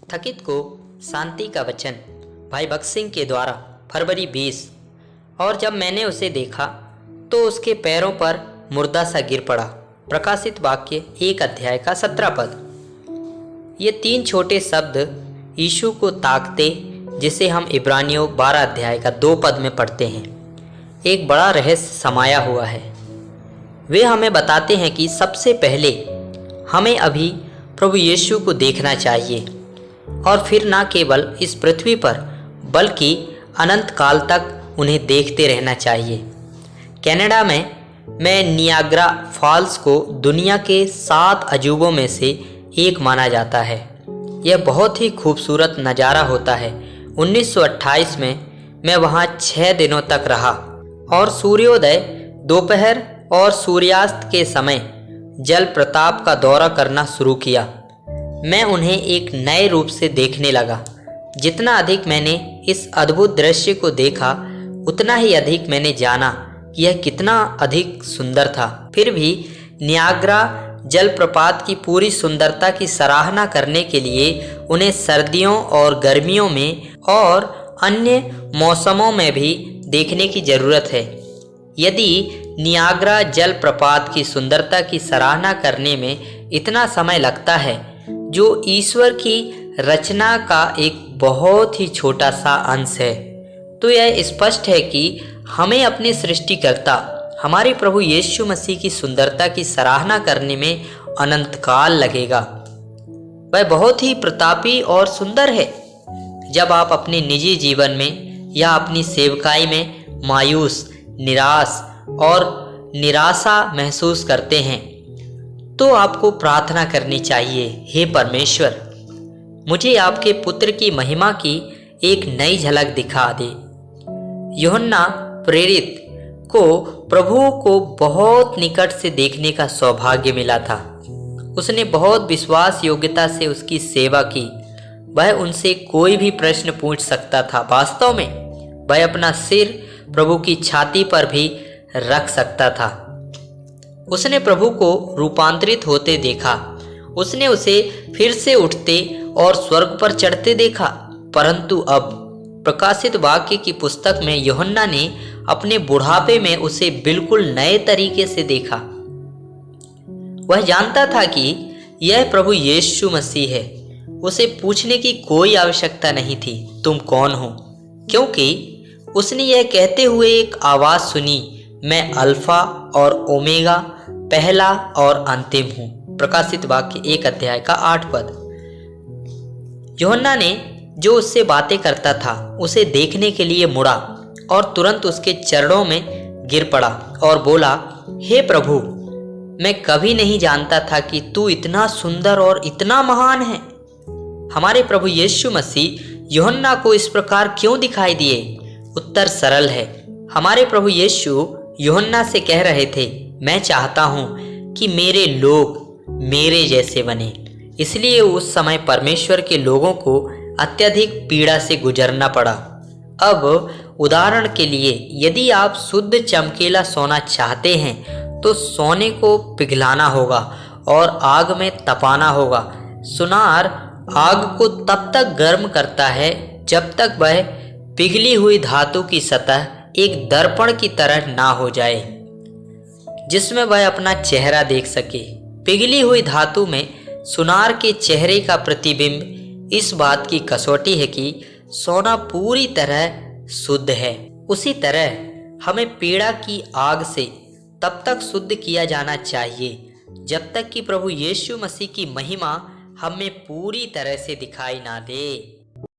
थकित को शांति का वचन भाई भगत सिंह के द्वारा फरवरी 20। और जब मैंने उसे देखा तो उसके पैरों पर मुर्दा सा गिर पड़ा। प्रकाशित वाक्य 1 अध्याय का 17 पद। ये 3 छोटे शब्द यीशु को ताकते, जिसे हम इब्रानियों 12 अध्याय का 2 पद में पढ़ते हैं, एक बड़ा रहस्य समाया हुआ है। वे हमें बताते हैं कि सबसे पहले हमें अभी प्रभु यीशु को देखना चाहिए और फिर ना केवल इस पृथ्वी पर बल्कि अनंत काल तक उन्हें देखते रहना चाहिए। कनाडा में मैं नियाग्रा फॉल्स को दुनिया के 7 अजूबों में से एक माना जाता है। यह बहुत ही खूबसूरत नज़ारा होता है। 1928 में मैं वहाँ 6 दिनों तक रहा और सूर्योदय, दोपहर और सूर्यास्त के समय जल प्रताप का दौरा करना शुरू किया। मैं उन्हें एक नए रूप से देखने लगा। जितना अधिक मैंने इस अद्भुत दृश्य को देखा, उतना ही अधिक मैंने जाना कि यह कितना अधिक सुंदर था। फिर भी नियाग्रा जलप्रपात की पूरी सुंदरता की सराहना करने के लिए उन्हें सर्दियों और गर्मियों में और अन्य मौसमों में भी देखने की ज़रूरत है। यदि नियाग्रा जलप्रपात की सुंदरता की सराहना करने में इतना समय लगता है, जो ईश्वर की रचना का एक बहुत ही छोटा सा अंश है, तो यह स्पष्ट है कि हमें अपने सृष्टिकर्ता हमारे प्रभु यीशु मसीह की सुंदरता की सराहना करने में अनंत काल लगेगा। वह बहुत ही प्रतापी और सुंदर है। जब आप अपने निजी जीवन में या अपनी सेवकाई में मायूस, निराश और निराशा महसूस करते हैं, तो आपको प्रार्थना करनी चाहिए, हे परमेश्वर, मुझे आपके पुत्र की महिमा की एक नई झलक दिखा दे। यूहन्ना प्रेरित को प्रभु को बहुत निकट से देखने का सौभाग्य मिला था। उसने बहुत विश्वास योग्यता से उसकी सेवा की। वह उनसे कोई भी प्रश्न पूछ सकता था। वास्तव में वह अपना सिर प्रभु की छाती पर भी रख सकता था। उसने प्रभु को रूपांतरित होते देखा। उसने उसे फिर से उठते और स्वर्ग पर चढ़ते देखा। परंतु अब प्रकाशित वाक्य की पुस्तक में यूहन्ना ने अपने बुढ़ापे में उसे बिल्कुल नए तरीके से देखा। वह जानता था कि यह प्रभु यीशु मसीह है। उसे पूछने की कोई आवश्यकता नहीं थी, तुम कौन हो, क्योंकि उसने यह कहते हुए एक आवाज़ सुनी, मैं अल्फा और ओमेगा, पहला और अंतिम हूँ। प्रकाशित वाक्य 1 अध्याय का 8 पद। यूहन्ना ने जो उससे बातें करता था उसे देखने के लिए मुड़ा और तुरंत उसके चरणों में गिर पड़ा और बोला, हे प्रभु, मैं कभी नहीं जानता था कि तू इतना सुंदर और इतना महान है। हमारे प्रभु यीशु मसीह यूहन्ना को इस प्रकार क्यों दिखाई दिए? उत्तर सरल है। हमारे प्रभु यीशु यूहन्ना से कह रहे थे, मैं चाहता हूँ कि मेरे लोग मेरे जैसे बने। इसलिए उस समय परमेश्वर के लोगों को अत्यधिक पीड़ा से गुजरना पड़ा। अब उदाहरण के लिए, यदि आप शुद्ध चमकीला सोना चाहते हैं तो सोने को पिघलाना होगा और आग में तपाना होगा। सुनार आग को तब तक गर्म करता है जब तक वह पिघली हुई धातु की सतह एक दर्पण की तरह ना हो जाए, जिसमें वह अपना चेहरा देख सके। पिघली हुई धातु में सुनार के चेहरे का प्रतिबिंब इस बात की कसौटी है कि सोना पूरी तरह शुद्ध है। उसी तरह हमें पीड़ा की आग से तब तक शुद्ध किया जाना चाहिए जब तक कि प्रभु यीशु मसीह की महिमा हमें पूरी तरह से दिखाई ना दे।